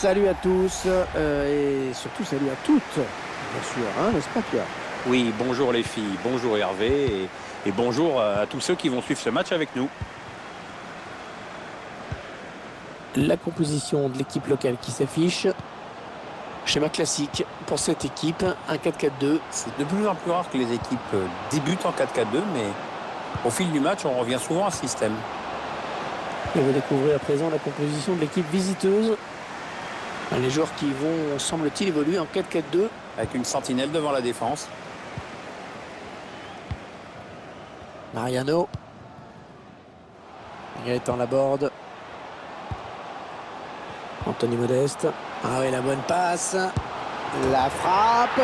Salut à tous et surtout salut à toutes, bien sûr, hein, n'est-ce pas Pierre? Oui, bonjour les filles, bonjour Hervé et bonjour à tous ceux qui vont suivre ce match avec nous. La composition de l'équipe locale qui s'affiche. Schéma classique pour cette équipe, un 4-4-2. C'est de plus en plus rare que les équipes débutent en 4-4-2, mais au fil du match, on revient souvent à ce système. Et on va découvrir à présent la composition de l'équipe visiteuse. Les joueurs qui vont, semble-t-il, évoluer en 4-4-2. Avec une sentinelle devant la défense. Mariano. Gaëtan Laborde. Anthony Modeste. Ah oui, la bonne passe. La frappe.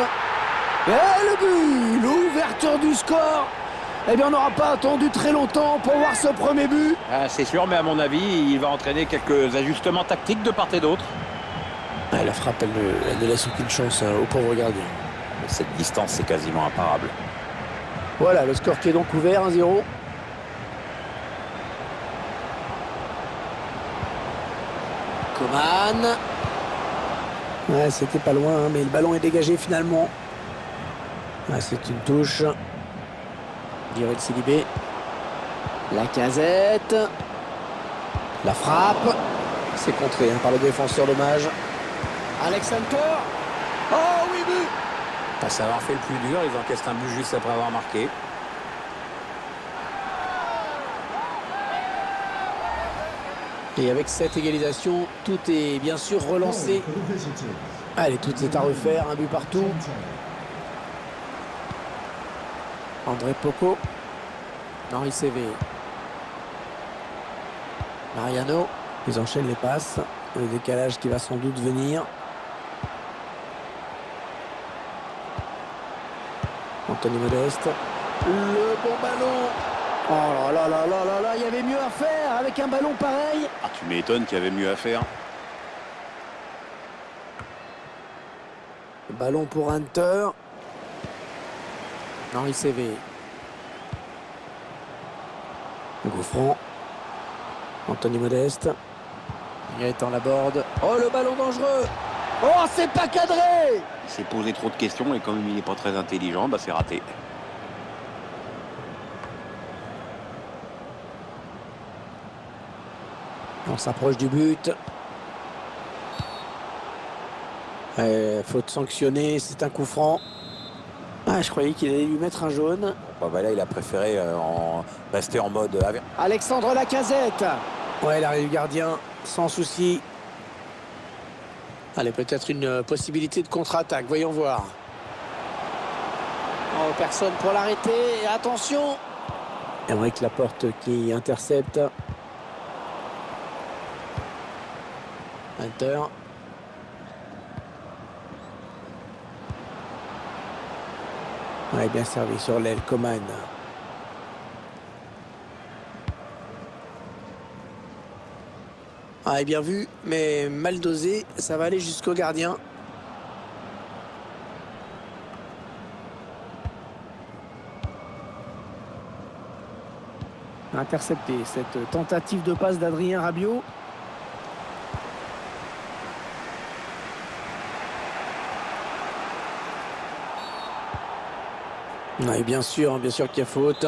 Et le but! L'ouverture du score. Eh bien, on n'aura pas attendu très longtemps pour voir ce premier but. Ah, c'est sûr, mais à mon avis, il va entraîner quelques ajustements tactiques de part et d'autre. Ah, la frappe, elle ne laisse aucune chance au pauvre gardien. Cette distance, c'est quasiment imparable. Voilà, le score qui est donc ouvert, 1-0. Coman. Ouais, c'était pas loin, hein, mais le ballon est dégagé finalement. Ah, c'est une touche. Direct Silibé. La casette. La frappe. C'est contré hein, par le défenseur, dommage. Alex Hunter. Oh oui, but. Après avoir fait le plus dur, ils encaissent un but juste après avoir marqué. Et avec cette égalisation, tout est bien sûr relancé. Allez, tout est à refaire, un but partout. André Poco. Henri Cévé. Mariano. Ils enchaînent les passes. Le décalage qui va sans doute venir. Anthony Modeste. Le bon ballon. Oh là là là là là là, il y avait mieux à faire avec un ballon pareil. Ah, tu m'étonnes qu'il y avait mieux à faire. Ballon pour Hunter. Henri Cévé. Gouffran. Anthony Modeste. Gaëtan Laborde. Oh, le ballon dangereux. Oh, c'est pas cadré. Il s'est posé trop de questions et comme il n'est pas très intelligent, c'est raté. On s'approche du but. Faute sanctionnée, c'est un coup franc. Ah, je croyais qu'il allait lui mettre un jaune. Là, il a préféré rester en mode avion. Alexandre Lacazette. Ouais, l'arrêt du gardien, sans souci. Allez, peut-être une possibilité de contre-attaque, voyons voir. Oh, personne pour l'arrêter. Attention. Aymeric Laporte qui intercepte. Hunter. Ouais, bien servi sur l'aile, Coman. Ah, bien vu, mais mal dosé. Ça va aller jusqu'au gardien. Intercepté cette tentative de passe d'Adrien Rabiot. Oui, bien sûr qu'il y a faute.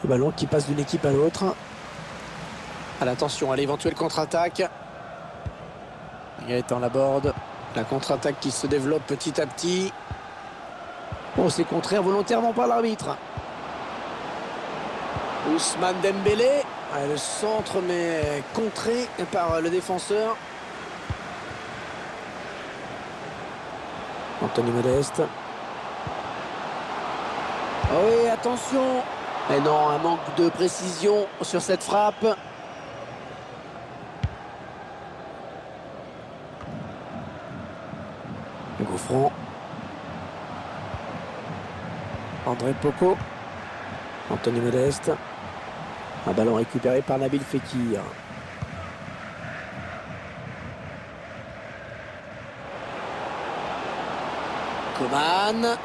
Le ballon qui passe d'une équipe à l'autre. Attention à l'éventuelle contre-attaque. Gaëtan Laborde. La contre-attaque qui se développe petit à petit. Oh, c'est contré involontairement par l'arbitre. Ousmane Dembélé. Le centre mais contré par le défenseur. Anthony Modeste. Oh oui, attention. Mais non, un manque de précision sur cette frappe. Gouffran. André Poco. Anthony Modeste. Un ballon récupéré par Nabil Fekir. Coman.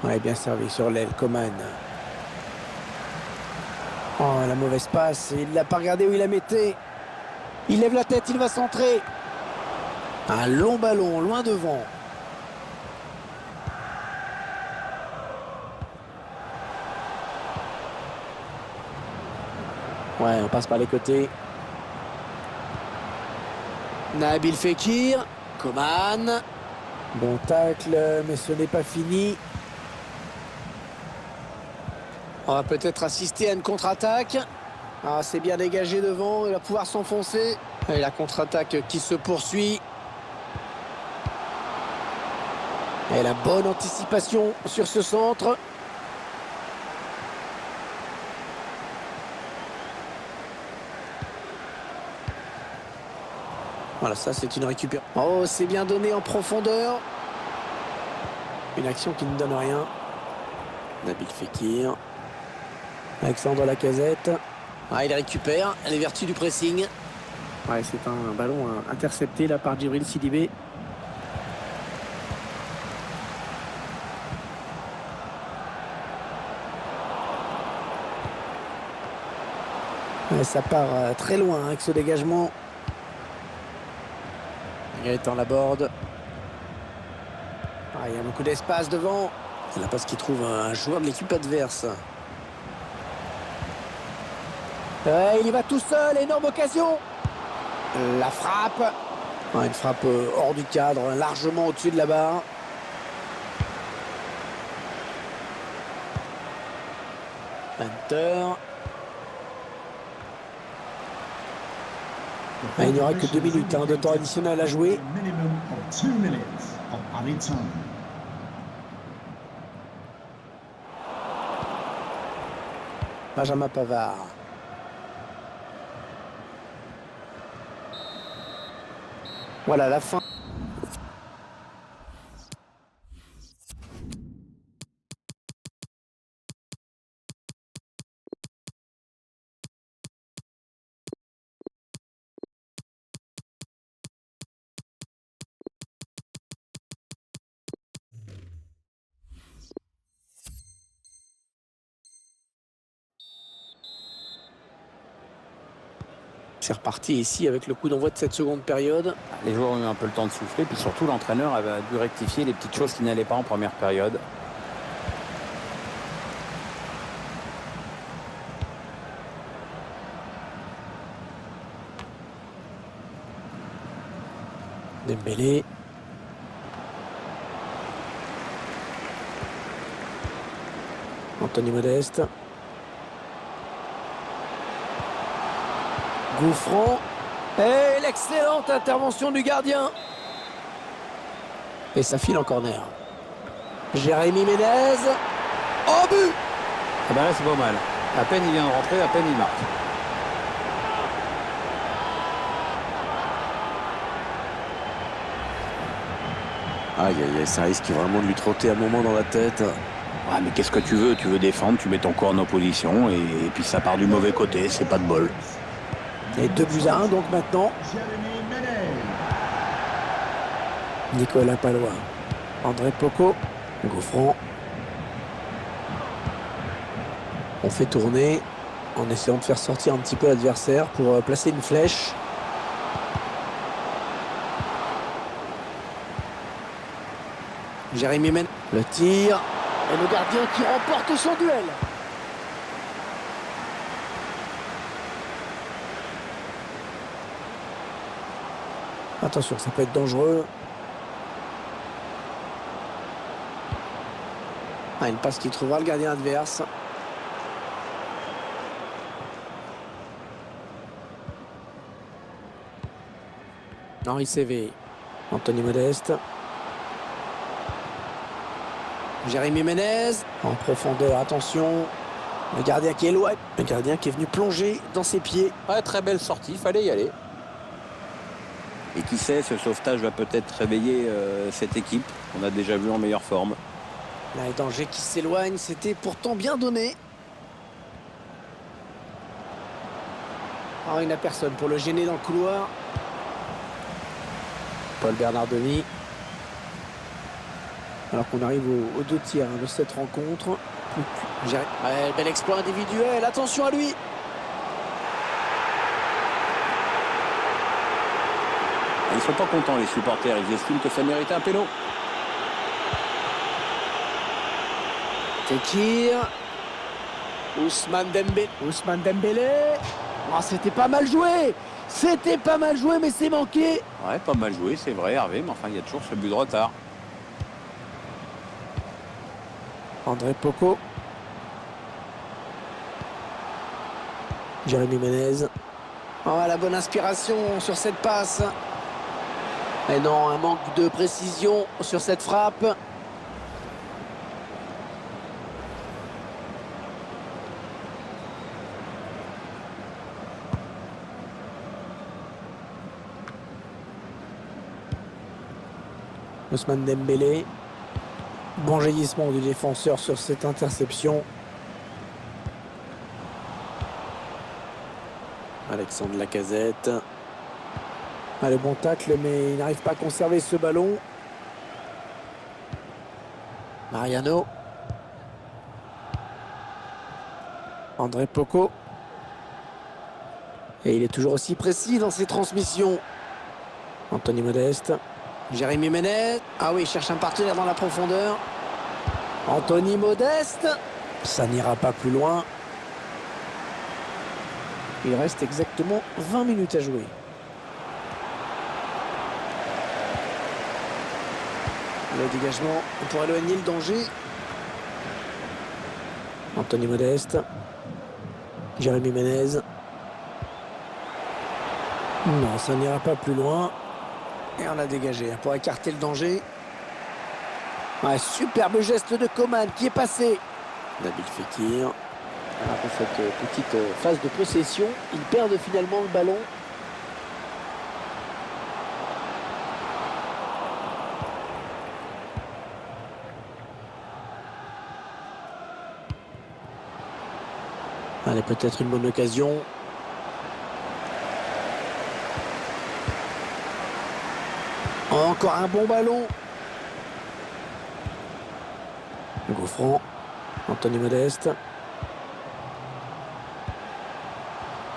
Ouais, bien servi sur l'aile, Coman. Oh, la mauvaise passe. Il l'a pas regardé où il la mettait. Il lève la tête, il va centrer. Un long ballon, loin devant. Ouais, on passe par les côtés. Nabil Fekir. Coman. Bon tacle, mais ce n'est pas fini. On va peut-être assister à une contre-attaque. Ah, c'est bien dégagé devant, il va pouvoir s'enfoncer. Et la contre-attaque qui se poursuit. Et la bonne anticipation sur ce centre. Voilà, ça c'est une récupération. Oh, c'est bien donné en profondeur. Une action qui ne donne rien. Nabil Fekir. Alexandre Lacazette. Ah, il récupère les vertus du pressing. Ouais, c'est un ballon intercepté là par Djibril Sidibé. Ouais, ça part très loin avec ce dégagement. Gaëtan Laborde. Ah, il y a beaucoup d'espace devant. C'est la passe qui trouve un joueur de l'équipe adverse. Il y va tout seul, énorme occasion. La frappe. Ouais, une frappe hors du cadre, largement au-dessus de la barre. Hunter. Il n'y aura que 2 minutes de temps additionnel à jouer. Benjamin Pavard. Voilà la fin. C'est reparti ici avec le coup d'envoi de cette seconde période. Les joueurs ont eu un peu le temps de souffler, puis surtout l'entraîneur avait dû rectifier les petites choses qui n'allaient pas en première période. Dembélé. Anthony Modeste. Gouffran. Et l'excellente intervention du gardien. Et ça file en corner. Jérémy Ménez. Oh, but! Ah ben là c'est pas mal. À peine il vient de rentrer, à peine il marque. Aïe, aïe, aïe, ça risque vraiment de lui trotter un moment dans la tête. Ouais, mais qu'est-ce que tu veux? Tu veux défendre, tu mets ton corps en opposition et puis ça part du mauvais côté, c'est pas de bol. Et 2-1 donc maintenant. Nicolas Palois. André Poco. Gouffran. On fait tourner en essayant de faire sortir un petit peu l'adversaire pour placer une flèche. Jérémy Ménez. Le tir. Et le gardien qui remporte son duel. Attention, ça peut être dangereux. Ah, une passe qui trouvera le gardien adverse. Henri Cévé. Anthony Modeste. Jérémy Ménez. En profondeur, attention. Le gardien qui est loin. Le gardien qui est venu plonger dans ses pieds. Ouais, très belle sortie, fallait y aller. Et qui sait, ce sauvetage va peut-être réveiller cette équipe qu'on a déjà vu en meilleure forme. Là, le danger qui s'éloigne, c'était pourtant bien donné. Oh, il n'a personne pour le gêner dans le couloir. Paul Bernardoni. Alors qu'on arrive aux 2 tiers de cette rencontre. Ouais, bel exploit individuel, attention à lui. Ils sont pas contents les supporters, ils estiment que ça méritait un péno. Fekir. Ousmane Dembélé. Oh, c'était pas mal joué. C'était pas mal joué, mais c'est manqué. Ouais, pas mal joué, c'est vrai Hervé, mais enfin il y a toujours ce but de retard. André Poco. Jérémy Menez. Oh, la bonne inspiration sur cette passe. Et non, un manque de précision sur cette frappe. Ousmane Dembélé. Bon jaillissement du défenseur sur cette interception. Alexandre Lacazette. Ah, le bon tacle, mais il n'arrive pas à conserver ce ballon. Mariano. André Poco. Et il est toujours aussi précis dans ses transmissions. Anthony Modeste. Jérémy Menez. Ah oui, il cherche un partenaire dans la profondeur. Anthony Modeste. Ça n'ira pas plus loin. Il reste exactement 20 minutes à jouer. Le dégagement pour éloigner le danger. Anthony Modeste. Jérémy Menez. Non, ça n'ira pas plus loin. Et on l'a dégagé pour écarter le danger. Un superbe geste de Coman qui est passé. Nabil Fekir. Après cette petite phase de possession, ils perdent finalement le ballon. Allez, peut-être une bonne occasion. Encore un bon ballon. Gouffran. Anthony Modeste.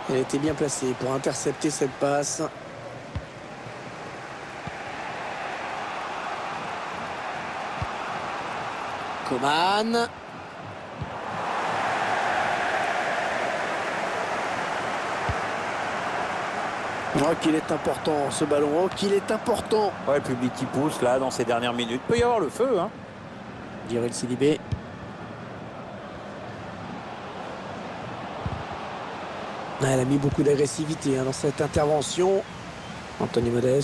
Elle était bien placée pour intercepter cette passe. Coman. Oh, qu'il est important ce ballon. Oh, qu'il est important. Ouais, le public qui pousse là dans ces dernières minutes. Il peut y avoir le feu, hein. Djibril Sidibé. Elle a mis beaucoup d'agressivité dans cette intervention. Anthony Modeste.